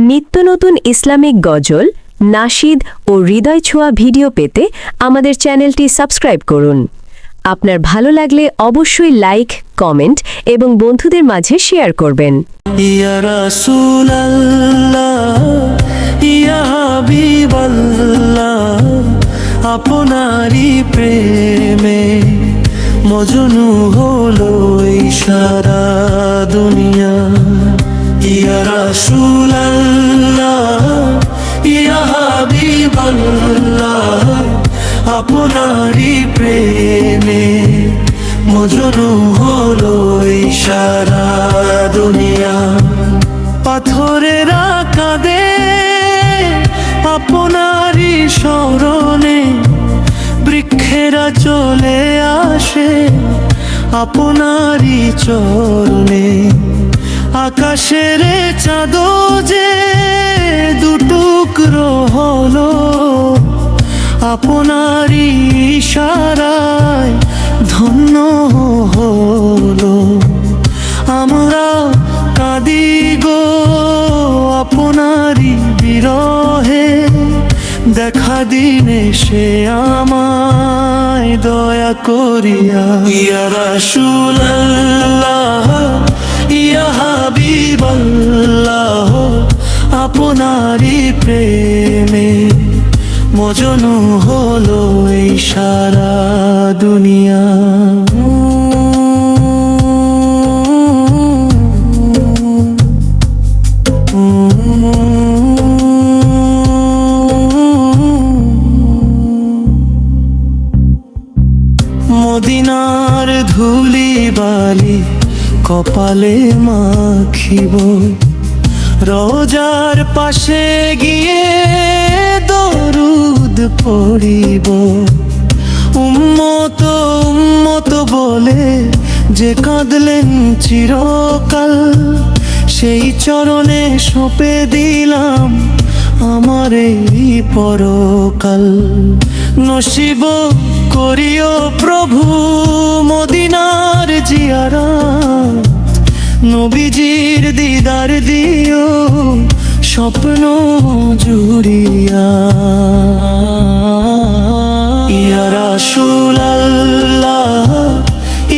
নিত্য নতুন ইসলামিক গজল, নাশিদ ও হৃদয় ছোঁয়া ভিডিও পেতে আমাদের চ্যানেলটি সাবস্ক্রাইব করুন। আপনার ভালো লাগলে অবশ্যই লাইক, কমেন্ট এবং বন্ধুদের মাঝে শেয়ার করবেন। ইয়া রাসূলুল্লাহ, ইয়া হাবিবাল্লাহ, আপনারই প্রেমে মজনু হলো এই সারা দুনিয়া। ইয়া রাসূলুল্লাহ, ইয়া হাবিবাল্লাহ, আপনারই প্রেমে মজনু হলো এই সারা দুনিয়া। পাথরেরা কাঁদে আপনারই স্মরণে, বৃক্ষেরা চলে আসে আপনারই চরণে। আকাশের চাঁদও যে দুটুকরো হলো আপনারই ইশারায় ধন্য হলো। আমরা কাঁদি গো আপনারই বিরহে, দেখা দিনে সে আমায় দয়া করিয়া। ইয়া রাসূলুল্লাহ, ইয়া হাবিবাল্লাহ, আপনারই প্রেমে মজনু হলো এই সারা দুনিয়া। মদিনার ধুলি বালি কপালে মাখিব, রোজার পাশে গিয়ে দরুদ পড়িব। উম্মত উম্মত বলে যে কাঁদলেন চিরকাল, সেই চরণে সঁপে দিলাম আমার এই পরকাল। নসিব করিও প্রভু মদিনার জিয়ারত, নবীজির দিদার দিও স্বপ্ন জুড়িয়া। ইয়া রাসূলুল্লাহ,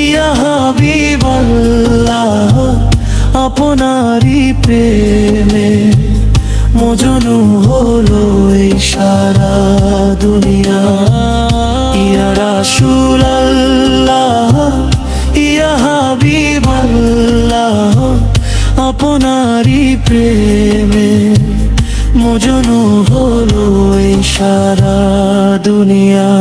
ইয়া হাবিবাল্লাহ, আপনারই প্রেমে মজনু হলো এই সারা দুনিয়া। ইয়া রাসূলুল্লাহ, ইয়া হাবিবাল্লাহ, আপনারই প্রেমে মজনু হলো এই সারা দুনিয়া।